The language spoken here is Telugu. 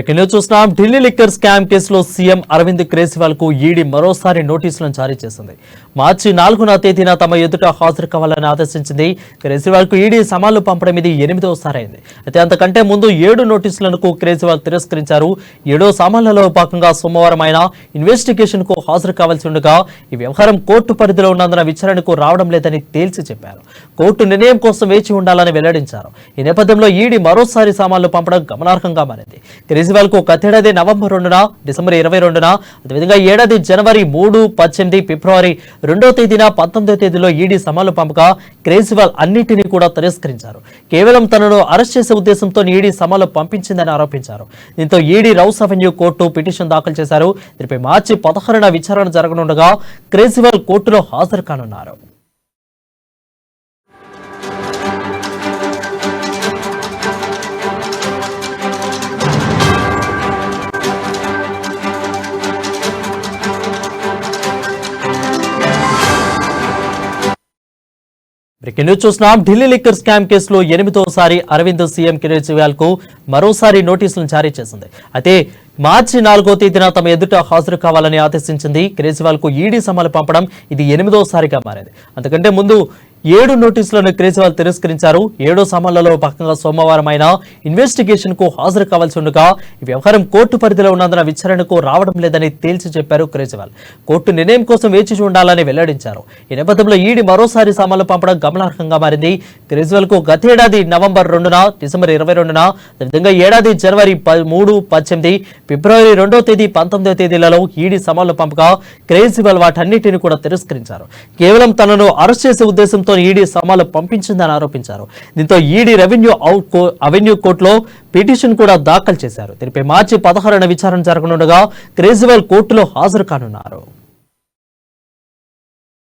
బ్రేకింగ్ చూస్తున్నాం. ఢిల్లీ లిక్కర్ స్కామ్ కేసులో సీఎం అరవింద్ కేజ్రీవాల్ కు ఈడీ మరోసారి నోటీసులను జారీ చేసింది. మార్చి 4వ తేదీన తమ ఎదుట హాజరు కావాలని ఆదేశించింది. కేజ్రీవాల్ కు ఈడీ సమన్లు పంపడం ఇది 8వసారి అయింది. అయితే అంతకంటే ముందు 7 నోటీసులను కేజ్రీవాల్ తిరస్కరించారు. 7వ సమన్లలో భాగంగా సోమవారం ఆయన ఇన్వెస్టిగేషన్ కు హాజరు కావాల్సి ఉండగా ఈ వ్యవహారం కోర్టు పరిధిలో ఉన్నందున విచారణకు రావడం లేదని తేల్చి చెప్పారు. కోర్టు నిర్ణయం కోసం వేచి ఉండాలని వెల్లడించారు. ఈ నేపథ్యంలో ఈడీ మరోసారి సమన్లు పంపడం గమనార్హంగా మారింది. కేజ్రీవాల్ కు గతేడాది నవంబర్ 2న, డిసెంబర్ 22న, అదేవిధంగా ఏడాది జనవరి 3, 18, ఫిబ్రవరి 2వ తేదీన, 19వ తేదీలో ఈడీ సమన్లు పంపగా కేజ్రీవాల్ అన్నింటినీ కూడా తిరస్కరించారు. కేవలం తనను అరెస్ట్ చేసే ఉద్దేశంతో ఈడీ సమన్లు పంపించిందని ఆరోపించారు. దీంతో ED rows avenue court petition దాఖలు చేశారు. దీనిపై మార్చి 16న విచారణ జరగనుండగా కేజ్రీవాల్ కోర్టులో హాజరు కానున్నారు. బ్రేకింగ్ న్యూస్ చూస్తున్నాం. ఢిల్లీ లిక్కర్ స్కామ్ కేసులో 8వసారి అరవింద్ సీఎం కేజ్రీవాల్ కు మరోసారి నోటీసులను జారీ చేసింది. అయితే మార్చి 4వ తేదీన తమ ఎదుట హాజరు కావాలని ఆదేశించింది. కేజ్రీవాల్ కు ఈడీ సమన్లు పంపడం ఇది 8వసారిగా మారింది. అంతకంటే ముందు 7 నోటీసులను కేజ్రీవాల్ తిరస్కరించారు. 7వ సమన్లలో భాగంగా సోమవారం ఆయన ఇన్వెస్టిగేషన్ కు హాజరు కావాల్సి ఉండగా ఈ వ్యవహారం కోర్టు పరిధిలో ఉన్నందున విచారణకు రావడం లేదని తేల్చి చెప్పారు కేజ్రీవాల్. కోర్టు నిర్ణయం కోసం వేచి చూడాలని వెల్లడించారు. ఈ నేపథ్యంలో ఈడీ మరోసారి సమన్లు పంపడం గమనార్హంగా మారింది. కేజ్రీవాల్ కు గతేడాది నవంబర్ 2న, డిసెంబర్ 22న, అదేవిధంగా ఏడాది జనవరి 3, 18, ఫిబ్రవరి 2వ తేదీ, 19వ తేదీలలో ఈడీ సమన్లు పంపగా కేజ్రీవాల్ వాటన్నిటిని కూడా తిరస్కరించారు. కేవలం తనను అరెస్ట్ చేసే ఉద్దేశంతో ఈడీ సమన్లు పంపించిందని ఆరోపించారు. దీంతో ఈడీ అవెన్యూ కోర్టులో పిటిషన్ కూడా దాఖలు చేశారు. దీనిపై మార్చి 16న విచారణ జరగనుండగా కేజ్రీవాల్ కోర్టులో హాజరు కానున్నారు.